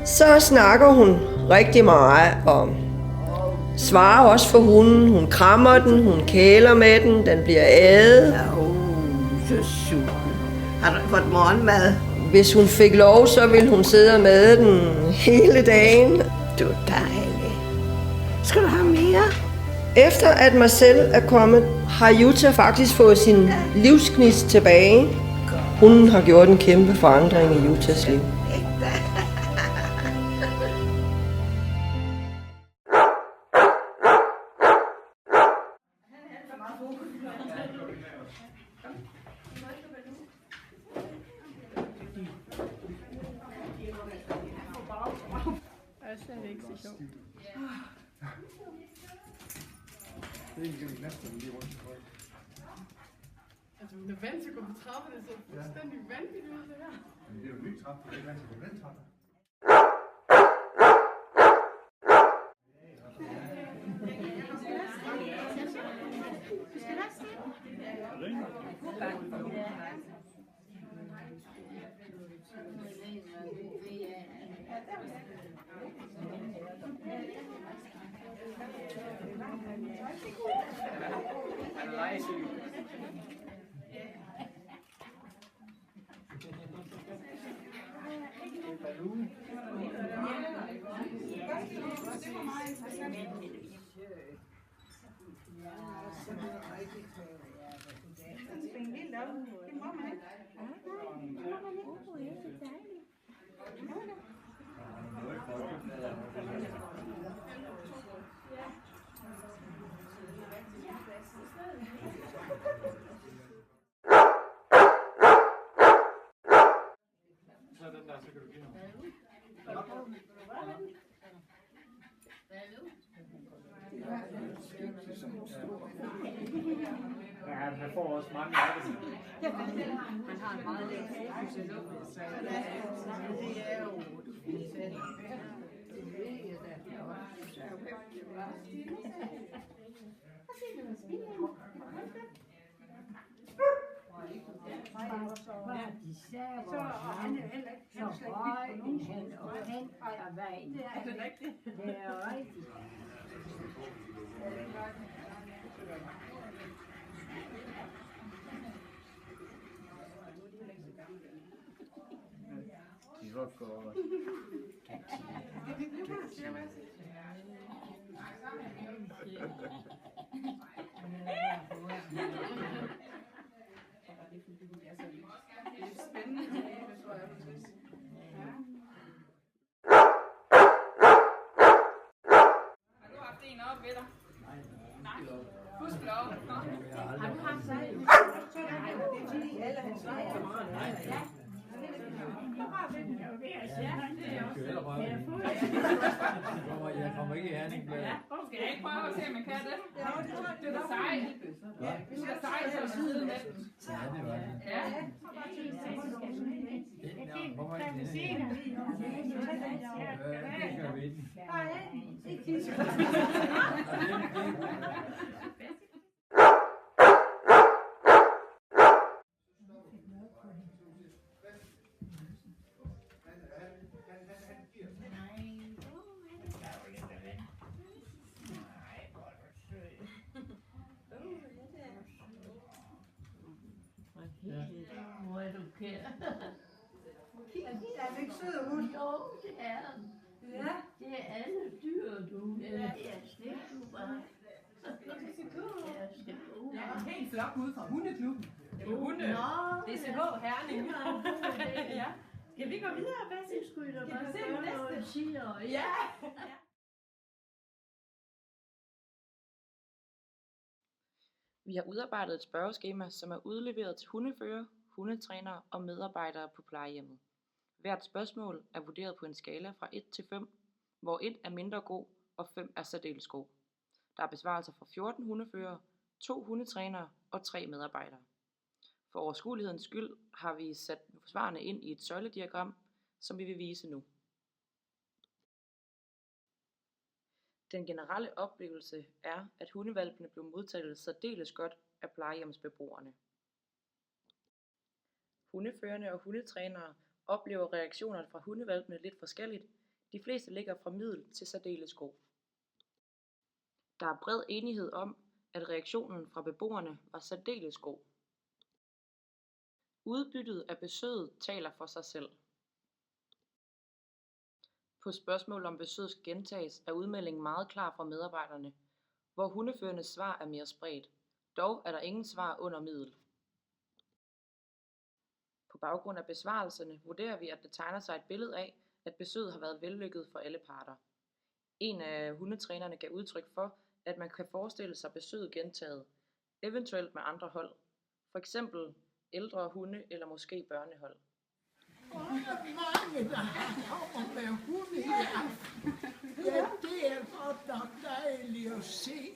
Så snakker hun rigtig meget og svarer også for hunden. Hun krammer den, hun kæler med den, den bliver adet. Så sulten. Har du fået morgenmad? Hvis hun fik lov, så ville hun sidde og made den hele dagen. Du er dejlig. Skal du have mere? Efter at Marcel er kommet, har Jutta faktisk fået sin livsgnist tilbage. Hunden har gjort en kæmpe forandring i Juttas liv. Altså, hun er vant til at gå på trappen, det ser fuldstændig vanvittigt ud, det her. Men det er jo en ny trappe, du er ikke vant til at gå den trappe. Så kan du give ham. Ja, han får også mange af det. Han har en meget let fysiologisk, så det er jo Så han er heller ikke så høj, og han ejer vejen. Det er rigtigt. Det er rigtigt. De var godt. en op ved dig? Nej. Husk lov. Har du haft sig? Det er fordi alle hans vej. Ja. Jeg kommer ikke i Herning. Skal jeg ikke prøve at se, om man kan det? Det er sejt. Hvis det er sejt, så er det siden af den. Ja, det var det. Ja. Hvorfor ikke det? Det gør vi ikke. Hvor er du kære? Er det ikke sød og hund? Jo, det er den. Ja. Det er alle dyr, du. Det er slet du bare. Jeg er helt flok ude fra hundeklubben. Det er hunde. DCH Herning. Ja. Skal vi gå videre, Basse? Skulle da Skal bare vi se gøre den næste? noget, siger. Ja. Vi har udarbejdet et spørgeskema, som er udleveret til hundefører, hundetrænere og medarbejdere på plejehjemmet. Hvert spørgsmål er vurderet på en skala fra 1 til 5, hvor 1 er mindre god og 5 er særdeles god. Der er besvarelser fra 14 hundeførere, 2 hundetrænere og 3 medarbejdere. For overskuelighedens skyld har vi sat svarene ind i et søjlediagram, som vi vil vise nu. Den generelle oplevelse er, at hundevalpene blev modtaget særdeles godt af plejehjemsbeboerne. Hundeførende og hundetrænere oplever reaktionerne fra hundevalpene lidt forskelligt. De fleste ligger fra middel til særdeles god. Der er bred enighed om, at reaktionen fra beboerne var særdeles god. Udbyttet af besøget taler for sig selv. På spørgsmål om besøget skal gentages, er udmeldingen meget klar fra medarbejderne, hvor hundeførendes svar er mere spredt. Dog er der ingen svar under middel. På baggrund af besvarelserne vurderer vi, at det tegner sig et billede af, at besøget har været vellykket for alle parter. En af hundetrænerne gav udtryk for, at man kan forestille sig besøget gentaget, eventuelt med andre hold, for eksempel ældre hunde eller måske børnehold. Og der er mange, der kommer med hunde i aften. Ja, det er godt nok dejligt at se.